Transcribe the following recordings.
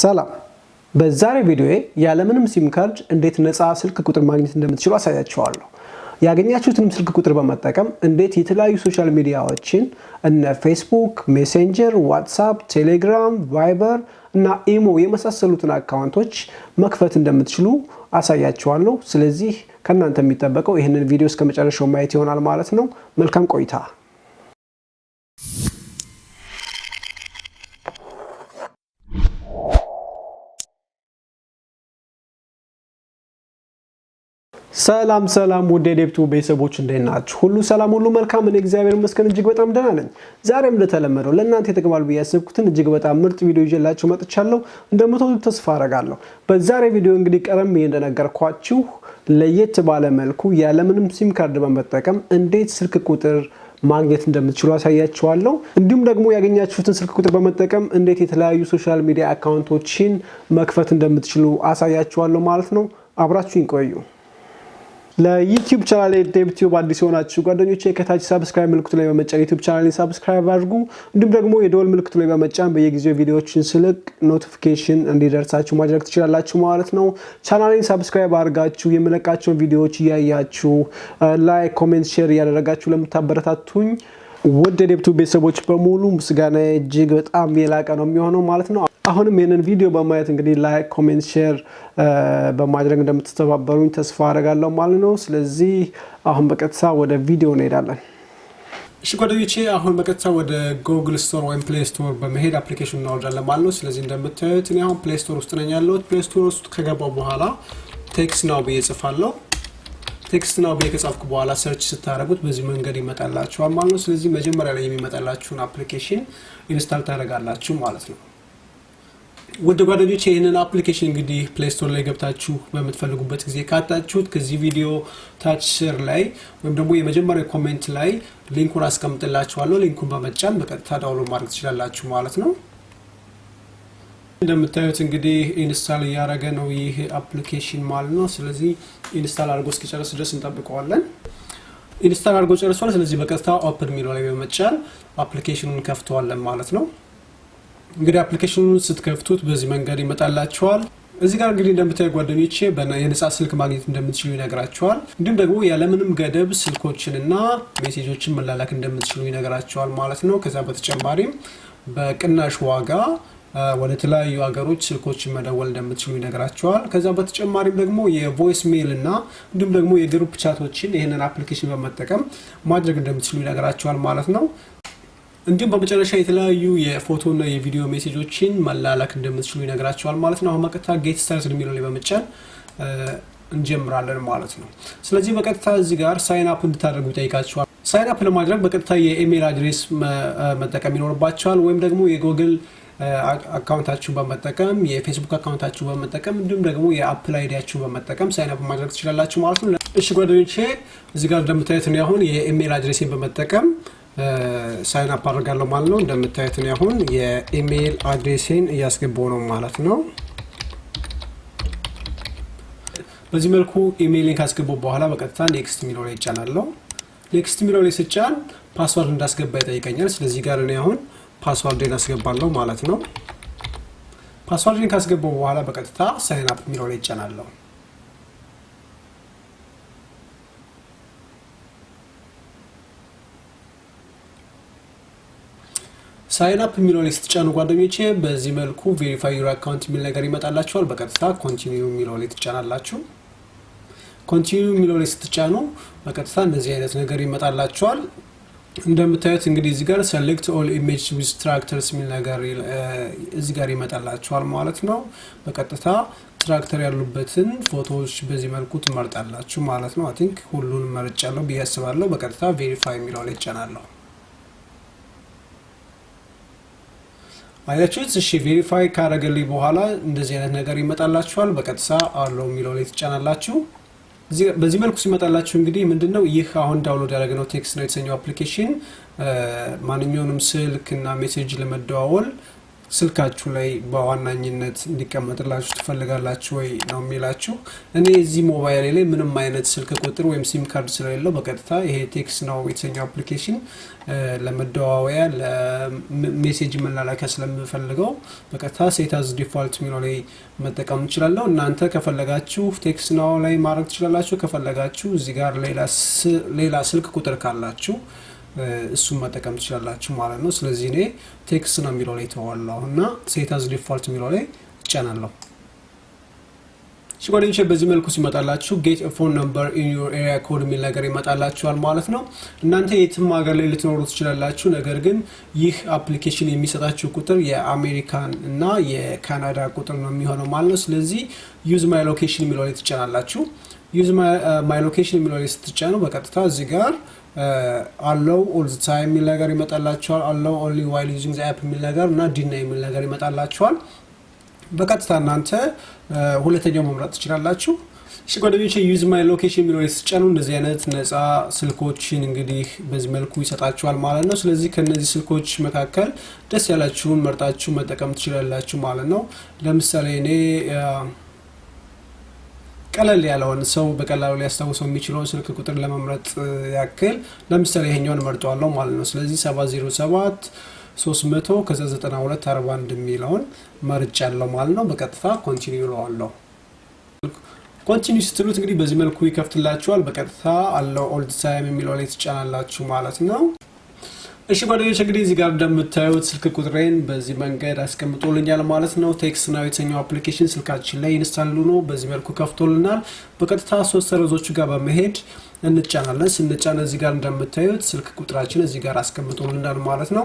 ሰላም በዛሬ ቪዲዮዬ ያለምንም ሲም ካርድ እንዴት ነፃ ስልክ ቁጥር ማግኘት እንደምትችሉ አሳያችኋለሁ። ያገኛችሁትን ስልክ ቁጥር በመጠቀም እንዴት የተለያዩ ሶሻል ሚዲያዎችን እነ ፌስቡክ፣ ሜሴንጀር፣ ዋትስአፕ፣ ቴሌግራም፣ ቫይበር እና ኢሞ የመሳሰሉትን አካውንቶች መክፈት እንደምትችሉ አሳያችኋለሁ። ስለዚህ ከናንተ የሚጠበቀው ይሄንን ቪዲዮ እስከመጨረሻው ማየት ይሆናል ማለት ነው። መልካም ቆይታ። ሰላም ውድ የዴብቱ ቤተሰቦች እንዴት ናችሁ? ሁሉ ሰላም ሁሉ መልካም። እኔ እግዚአብሔር ይመስገን እጅግ በጣም ደህና ነኝ። ዛሬም እንደተለመደው ለእናንተ የተገባል ብዬ ያሰብኩትን እጅግ በጣም ምርጥ ቪዲዮ ይዤላችሁ መጥቻለሁ። እንደምትወዱት ተስፋ አደርጋለሁ። በዛሬ ቪዲዮ እንግዲህ ቀደም ብዬ እንደነገርኳችሁ ለየት ባለ መልኩ ያለምንም ሲም ካርድ በመጠቀም እንዴት ስልክ ቁጥር ማግኘት እንደምትችሉ አሳያችኋለሁ። እንዲሁም ደግሞ ያገኛችሁትን ስልክ ቁጥር በመጠቀም እንዴት የተለያዩ ሶሻል ሚዲያ አካውንቶችን መክፈት እንደምትችሉ አሳያችኋለሁ ማለት ነው። አብራችሁኝ ቆዩ። ለዩቲዩብ ቻናሌ ዴብቲዩብ አዲስ ሆናችሁ ጓደኞቼ ከታች ሰብስክራይብ ምልክቱ ላይ በመጫን ዩቲዩብ ቻናሌን ሰብስክራይብ አድርጉ። እንዲሁም ደግሞ የደወል ምልክቱ ላይ በመጫን በየጊዜው ቪዲዮዎችን ስለቅ ኖቲፊኬሽን እንዲደርሳችሁ ማድረግ ትችላላችሁ ማለት ነው። ቻናሌን ሰብስክራይብ አድርጋችሁ የምለቃቸውን ቪዲዮዎች እያያችሁ ላይክ፣ ኮሜንት፣ ሼር እያደረጋችሁ ለምታበረታቱኝ ውድ የዴብቱ ቤተሰቦች በሙሉ ምስጋና እጅግ በጣም የላቀ ነው የሚሆነው ማለት ነው። አሁንም ይሄንን ቪዲዮ በማየት እንግዲህ ላይክ፣ ኮሜንት፣ ሼር በማድረግ እንደምትተባበሩኝ ተስፋ አደርጋለሁ ማለት ነው። ስለዚህ አሁን በቀጥታ ወደ ቪዲዮ እንሄዳለን። እሺ ጓደኞቼ አሁን በቀጥታ ወደ ጉግል ስቶር ወይም ፕሌይ ስቶር በመሄድ አፕሊኬሽኑን እናወርዳለን ማለት ነው። ስለዚህ እንደምታዩት እኔ አሁን ፕሌይ ስቶር ውስጥ ነኝ ያለሁት። ፕሌይ ስቶር ውስጥ ከገባው በኋላ ቴክስት ናው ብዬ እጽፋለሁ። ቴክስት ናው ብዬ ከጻፍኩ በኋላ ሰርች ስታደርጉት በዚህ መንገድ ይመጣላችኋል ማለት ነው። ስለዚህ መጀመሪያ ላይ የሚመጣላችሁን አፕሊኬሽን ኢንስታል ታደርጋላችሁ ማለት ነው። ወደ ጓደኞቼ ይሄንን አፕሊኬሽን እንግዲህ ፕሌይ ስቶር ላይ ገብታችሁ በመትፈልጉበት ጊዜ ካጣችሁት ከዚህ ቪዲዮ ታች ስር ላይ ወይም ደግሞ የመጀመሪያ ኮሜንት ላይ ሊንኩን አስቀምጥላችኋለሁ። ሊንኩን በመጫን በቀጥታ ዳውንሎድ ማድረግ ትችላላችሁ ማለት ነው። እንደምታዩት እንግዲህ ኢንስታል እያደረገ ነው ይሄ አፕሊኬሽን ማለት ነው። ስለዚህ ኢንስታል አድርጎ እስኪጨርስ ድረስ እንጠብቀዋለን። ኢንስታል አድርጎ ጨርሷል። ስለዚህ በቀጥታ ኦፕን ሚለው ላይ በመጫን አፕሊኬሽኑን ከፍተዋለን ማለት ነው። እንግዲህ አፕሊኬሽኑን ስትከፍቱት በዚህ መንገድ ይመጣላችኋል። እዚህ ጋር እንግዲህ እንደምታዩ ጓደኞቼ የነፃ ስልክ ማግኘት እንደምትችሉ ይነግራችኋል። እንዲሁም ደግሞ ያለምንም ገደብ ስልኮችንና ሜሴጆችን መላላክ እንደምትችሉ ይነግራችኋል ማለት ነው። ከዛ በተጨማሪም በቅናሽ ዋጋ ወደ ተለያዩ ሀገሮች ስልኮችን መደወል እንደምትችሉ ይነግራችኋል። ከዛ በተጨማሪም ደግሞ የቮይስ ሜል እና እንዲሁም ደግሞ የግሩፕ ቻቶችን ይሄንን አፕሊኬሽን በመጠቀም ማድረግ እንደምትችሉ ይነግራችኋል ማለት ነው። እንዲሁም በመጨረሻ የተለያዩ የፎቶና የቪዲዮ ሜሴጆችን መላላክ እንደምትችሉ ይነግራችኋል ማለት ነው። አሁን በቀጥታ ጌት ስታርትድ የሚለው ላይ በመጫን እንጀምራለን ማለት ነው። ስለዚህ በቀጥታ እዚህ ጋር ሳይን አፕ እንድታደርጉ ይጠይቃችኋል። ሳይን አፕ ለማድረግ በቀጥታ የኢሜል አድሬስ መጠቀም ይኖርባችኋል ወይም ደግሞ የጉግል አካውንታችሁን በመጠቀም የፌስቡክ አካውንታችሁን በመጠቀም እንዲሁም ደግሞ የአፕል አይዲያችሁን በመጠቀም ሳይን አፕ ማድረግ ትችላላችሁ ማለት ነው። እሺ ጓደኞቼ እዚህ ጋር እንደምታዩት ነው አሁን የኢሜል አድሬሴን በመጠቀም ሳይን አፕ አድርጋለሁ ማለት ነው። እንደምታዩት ነው አሁን የኢሜል አድሬሴን እያስገባው ነው ማለት ነው። በዚህ መልኩ ኢሜይልን ካስገባው በኋላ በቀጥታ ኔክስት ሚለው ላይ እጫናለሁ። ኔክስት ሚለው ላይ ስጫን ፓስወርድ እንዳስገባ ይጠይቀኛል። ስለዚህ ጋር እኔ አሁን ፓስወርድን አስገባለሁ ማለት ነው። ፓስወርድን ካስገባው በኋላ በቀጥታ ሳይን አፕ ሚለው ላይ እጫናለሁ። ሳይን አፕ የሚለው ላይ ስትጫኑ ጓደኞቼ በዚህ መልኩ ቬሪፋይ ዩር አካውንት የሚል ነገር ይመጣላችኋል። በቀጥታ ኮንቲኒዩ የሚለው ላይ ትጫናላችሁ። ኮንቲኒዩ የሚለው ላይ ስትጫኑ በቀጥታ እንደዚህ አይነት ነገር ይመጣላችኋል። እንደምታዩት እንግዲህ እዚህ ጋር ሰሌክት ኦል ኢሜጅ ዊዝ ትራክተርስ የሚል ነገር እዚህ ጋር ይመጣላችኋል ማለት ነው። በቀጥታ ትራክተር ያሉበትን ፎቶዎች በዚህ መልኩ ትመርጣላችሁ ማለት ነው። አይ ቲንክ ሁሉንም መርጫለሁ ብዬ አስባለሁ። በቀጥታ ቬሪፋይ የሚለው ላይ እጫናለሁ። አያችሁት? እሺ ቬሪፋይ ካረገልኝ በኋላ እንደዚህ አይነት ነገር ይመጣላችኋል። በቀጥታ አለው የሚለው ላይ ትጫናላችሁ። በዚህ መልኩ ሲመጣላችሁ እንግዲህ ምንድነው ይህ አሁን ዳውንሎድ ያደረግነው ቴክስት ነው የተሰኘው አፕሊኬሽን ማንኛውንም ስልክ እና ሜሴጅ ለመደዋወል ስልካችሁ ላይ በዋናኝነት እንዲቀመጥላችሁ ትፈልጋላችሁ ወይ ነው የሚላችሁ እኔ እዚህ ሞባይል ላይ ምንም አይነት ስልክ ቁጥር ወይም ሲም ካርድ ስለሌለው በቀጥታ ይሄ ቴክስት ነው የተኛው አፕሊኬሽን ለመደዋወያ ለሜሴጅ መላላኪያ ስለምፈልገው በቀጥታ ሴት አዝ ዲፋልት ሚለው ላይ መጠቀም እንችላለን እናንተ ከፈለጋችሁ ቴክስት ነው ላይ ማድረግ ትችላላችሁ ከፈለጋችሁ እዚህ ጋር ሌላ ስልክ ቁጥር ካላችሁ እሱን መጠቀም ትችላላችሁ ማለት ነው ስለዚህ እኔ ቴክስት ነው የሚለው ላይ ተዋለውና ሴት አዝ ዲፋልት የሚለው ላይ ጫናለሁ ጓደኞቼ በዚህ መልኩ ሲመጣላችሁ get a phone number in your area code የሚል ነገር ይመጣላችኋል ማለት ነው እናንተ የትም ሀገር ላይ ልትኖሩ ትችላላችሁ ነገር ግን ይህ አፕሊኬሽን የሚሰጣችሁ ቁጥር የአሜሪካን እና የካናዳ ቁጥር ነው የሚሆነው ማለት ነው ስለዚህ use my location የሚለው ላይ ትጫናላችሁ use my location የሚለው ላይ ስትጫኑ በቀጥታ እዚህ ጋር allow all the time የሚል ነገር ይመጣላችኋል allow only while using the app የሚል ነገር እና deny የሚል ነገር ይመጣላችኋል በቀጥታ እናንተ ሁለተኛው መምረጥ ትችላላችሁ እሺ ጓደኞቼ use my location የሚለው ላይ ስትጫኑ እንደዚህ አይነት ነፃ ስልኮችን እንግዲህ በዚህ መልኩ ይሰጣችኋል ማለት ነው ስለዚህ ከነዚህ ስልኮች መካከል ደስ ያላችሁን መርጣችሁ መጠቀም ትችላላችሁ ማለት ነው ለምሳሌ እኔ ቀለል ያለውን ሰው በቀላሉ ሊያስታውሰው የሚችለው ስልክ ቁጥር ለመምረጥ ያክል ለምሳሌ ይሄኛውን መርጧለሁ ማለት ነው ስለዚህ 707 300 ከዛ 9241 የሚለውን መርጫለሁ ማለት ነው በቀጥታ ኮንቲኒው ለዋለሁ ኮንቲኒው ስትሉት እንግዲህ በዚህ መልኩ ይከፍትላችኋል በቀጥታ allow all the time የሚለው ላይ ትጫናላችሁ ማለት ነው እሺ ጓደኞቼ እንግዲህ እዚህ ጋር እንደምታዩት ስልክ ቁጥሬን በዚህ መንገድ አስቀምጦልኛል ማለት ነው ቴክስት ነው የተኛው አፕሊኬሽን ስልካችን ላይ ኢንስታል ነው በዚህ መልኩ ከፍቶልናል በቀጥታ ሶስት ሰረዞቹ ጋር በመሄድ እንጫናለን ስንጫና እዚህ ጋር እንደምታዩት ስልክ ቁጥራችን እዚህ ጋር አስቀምጦልናል ማለት ነው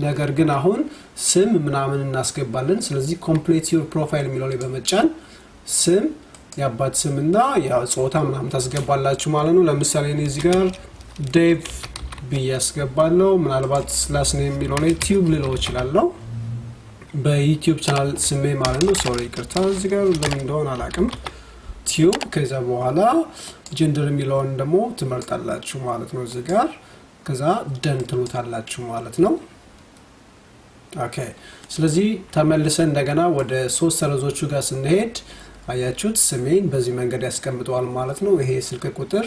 ነገር ግን አሁን ስም ምናምን እናስገባለን ስለዚህ complete your profile የሚለው ላይ በመጫን ስም ያባት ስምና ያው ጾታ ምናምን ታስገባላችሁ ማለት ነው ለምሳሌ እኔ እዚህ ጋር ዴቭ ቢያስገባለሁ ምናልባት ላስ ኔም የሚለው ላይ ቲዩብ ልለው እችላለሁ በዩቲዩብ ቻናል ስሜ ማለት ነው ሶሪ ይቅርታ እዚህ ጋር ለምን እንደሆነ አላውቅም ቲዩብ ከዛ በኋላ ጀንደር የሚለውን ደግሞ ትመርጣላችሁ ማለት ነው እዚህ ጋር ከዛ ደን ትሉታላችሁ ማለት ነው ኦኬ ስለዚህ ተመልሰን እንደገና ወደ ሶስት ሰረዞቹ ጋር ስንሄድ አያችሁት ስሜን በዚህ መንገድ ያስቀምጣል ማለት ነው ይሄ ስልክ ቁጥር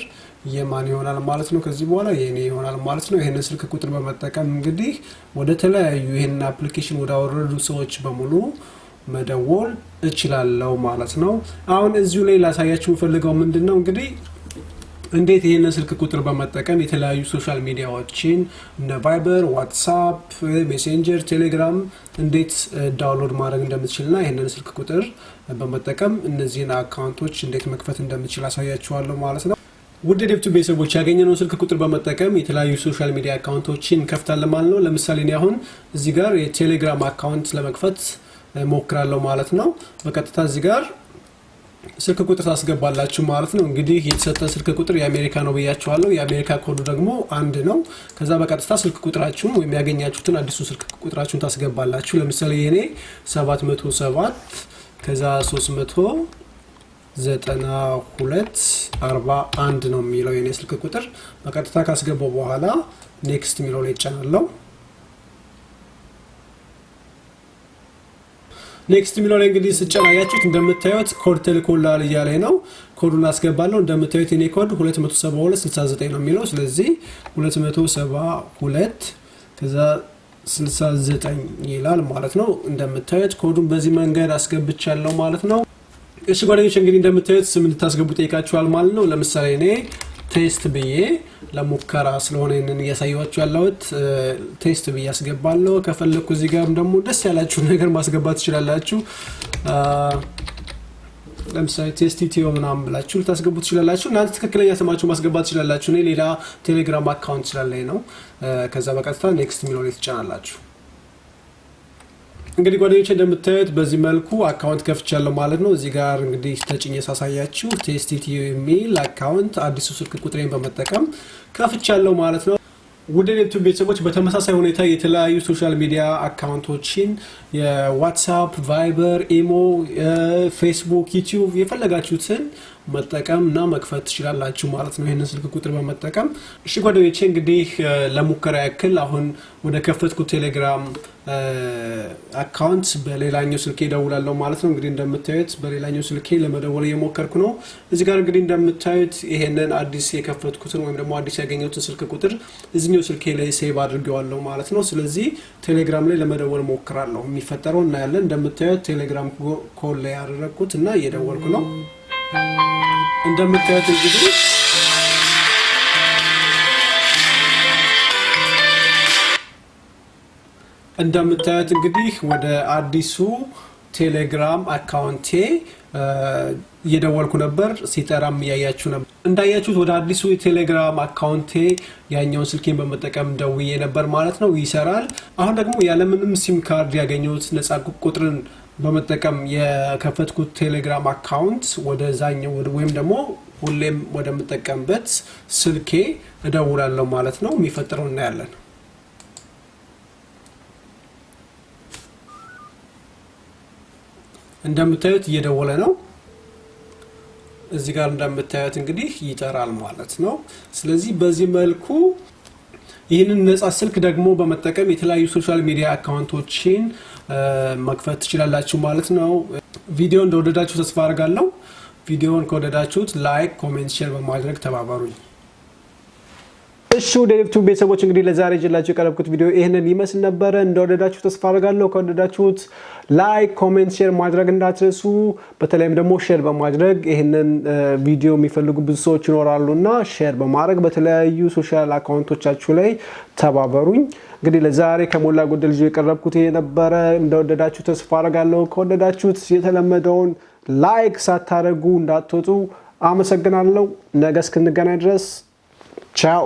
የማን ይሆናል ማለት ነው ከዚህ በኋላ የኔ ይሆናል ማለት ነው ይሄን ስልክ ቁጥር በመጠቀም እንግዲህ ወደ ተለያዩ ይሄን አፕሊኬሽን ወደ አወረዱ ሰዎች በሙሉ መደወል እችላለሁ ማለት ነው አሁን እዚሁ ላይ ላሳያችሁ ፈልገው ምንድነው እንግዲህ እንዴት ይሄን ስልክ ቁጥር በመጠቀም የተለያዩ ሶሻል ሚዲያዎችን እነ ቫይበር ዋትስአፕ ሜሴንጀር ቴሌግራም እንዴት ዳውንሎድ ማድረግ እንደምትችልና ይሄን ስልክ ቁጥር በመጠቀም እነዚህን አካውንቶች እንዴት መክፈት እንደምትችል አሳያችኋለሁ ማለት ነው ውድ ዴፕቱ ቤተሰቦች ያገኘነው ስልክ ቁጥር በመጠቀም የተለያዩ ሶሻል ሚዲያ አካውንቶችን ከፍታለን ማለት ነው ለምሳሌ እኔ አሁን እዚህ ጋር የቴሌግራም አካውንት ለመክፈት ሞክራለሁ ማለት ነው በቀጥታ እዚህ ጋር ስልክ ቁጥር ታስገባላችሁ ማለት ነው እንግዲህ የተሰጠ ስልክ ቁጥር የአሜሪካ ነው ብያችኋለሁ የአሜሪካ ኮድ ደግሞ 1 ነው ከዛ በቀጥታ ስልክ ቁጥራችሁን ወይም ያገኛችሁትን አዲሱ ስልክ ቁጥራችሁን ታስገባላችሁ ለምሳሌ የኔ 707 ከዛ 39241 ነው የሚለው የኔ ስልክ ቁጥር በቀጥታ ካስገባው በኋላ ኔክስት የሚለው ላይ ጫናለሁ ኔክስት የሚለው ላይ እንግዲህ ስጫናያችሁት እንደምታዩት ኮድ ተልኮላል እያለኝ ነው ኮዱን አስገባለሁ እንደምታዩት የኔ ኮድ 27269 ነው የሚለው ስለዚህ 272 ከዛ 69 ይላል ማለት ነው እንደምታዩት ኮዱን በዚህ መንገድ አስገብቻለሁ ማለት ነው እሺ ጓደኞች እንግዲህ እንደምታዩት ስም እንድታስገቡ ጠይቃችኋል ማለት ነው ለምሳሌ እኔ ቴስት ብዬ ለሙከራ ስለሆነ እነን ያሳያችሁ ያለውት ቴስት ብዬ አስገባለሁ ከፈለኩ እዚህ ጋር ደግሞ ደስ ያላችሁ ነገር ማስገባት ትችላላችሁ ለምሳሌ ቴስት ኢትዮ ምናምን ብላችሁ ልታስገቡ ትችላላችሁ እናንተ ትክክለኛ ስማችሁ ማስገባት ትችላላችሁ እኔ ሌላ ቴሌግራም አካውንት ስላለኝ ነው ከዛ በቀጥታ ኔክስት የሚለው ላይ ትጫናላችሁ እንግዲህ ጓደኞቼ እንደምታዩት በዚህ መልኩ አካውንት ከፍቻለሁ ማለት ነው እዚህ ጋር እንግዲህ ተጭኜ ሳሳያችሁ ቴስት ኢትዮ የሚል አካውንት አዲሱ ስልክ ቁጥሬን በመጠቀም ከፍቻለሁ ማለት ነው ውድ ዴፕቱ ቤተሰቦች በተመሳሳይ ሁኔታ የተለያዩ ሶሻል ሚዲያ አካውንቶችን የዋትስአፕ ቫይበር ኢሞ ፌስቡክ ዩቲዩብ የፈለጋችሁትን መጠቀምና መክፈት ትችላላችሁ ማለት ነው ይሄንን ስልክ ቁጥር በመጠቀም እሺ ጓደኞቼ እንግዲህ ለሙከራ ያክል አሁን ወደ ከፈትኩት ቴሌግራም አካውንት በሌላኛው ስልኬ ደውላለሁ ማለት ነው እንግዲህ እንደምታዩት በሌላኛው ስልኬ ለመደወል እየሞከርኩ ነው እዚህ ጋር እንግዲህ እንደምታዩት ይሄንን አዲስ የከፈትኩትን ወይም ደግሞ አዲስ ያገኘሁትን ስልክ ቁጥር እዚህኛው ስልኬ ላይ ሴቭ አድርጌዋለሁ ማለት ነው ስለዚህ ቴሌግራም ላይ ለመደወል ሞክራለሁ የሚፈጠረው እና ያለን እንደምታዩት ቴሌግራም ኮል ላይ ያደረኩት እና እየደወልኩ ነው እንደምታዩት እንግዲህ ወደ አዲሱ ቴሌግራም አካውንቴ እየደወልኩ ነበር ሲጠራም ያያችሁ ነበር እንዳያችሁት ወደ አዲሱ ቴሌግራም አካውንቴ ያኛውን ስልኬን በመጠቀም ደውዬ ነበር ማለት ነው ይሰራል አሁን ደግሞ ያለምንም ሲም ካርድ ያገኘሁት ነፃ ቁጥርን በመጠቀም የከፈትኩት ቴሌግራም አካውንት ወደዛኛው ወይም ደግሞ ሁሌም ወደምጠቀምበት ስልኬ እደውላለሁ ማለት ነው የሚፈጠረው እና ያለን እንደምታዩት እየደወለ ነው እዚህ ጋር እንደምታዩት እንግዲህ ይጠራል ማለት ነው ስለዚህ በዚህ መልኩ ይህንን ነፃ ስልክ ደግሞ በመጠቀም የተለያዩ ሶሻል ሚዲያ አካውንቶችን መክፈት ትችላላችሁ ማለት ነው ቪዲዮ እንደወደዳችሁ ተስፋ አደርጋለሁ ቪዲዮውን ከወደዳችሁት ላይክ ኮሜንት ሼር በማድረግ ተባበሩኝ እሺ ወደሌፕቱ ቤተሰቦች እንግዲህ ለዛሬ ይዤላችሁ የቀረብኩት ቪዲዮ ይሄንን ይመስል ነበር እንደወደዳችሁ ተስፋ አደርጋለሁ ከወደዳችሁት ላይክ ኮሜንት ሼር ማድረግ እንዳትረሱ በተለይም ደግሞ ሼር በማድረግ ይሄንን ቪዲዮ የሚፈልጉ ብዙ ሰዎች ይኖራሉና ሼር በማድረግ በተለያዩ ሶሻል አካውንቶቻችሁ ላይ ተባበሩኝ እንግዲህ ለዛሬ ከሞላ ጎደል ይዤ የቀረብኩት ይሄ ነበር እንደወደዳችሁ ተስፋ አደርጋለሁ ከወደዳችሁት የተለመደውን ላይክ ሳታደርጉ እንዳትወጡ አመሰግናለሁ ነገ እስክንገናኝ ድረስ ቻው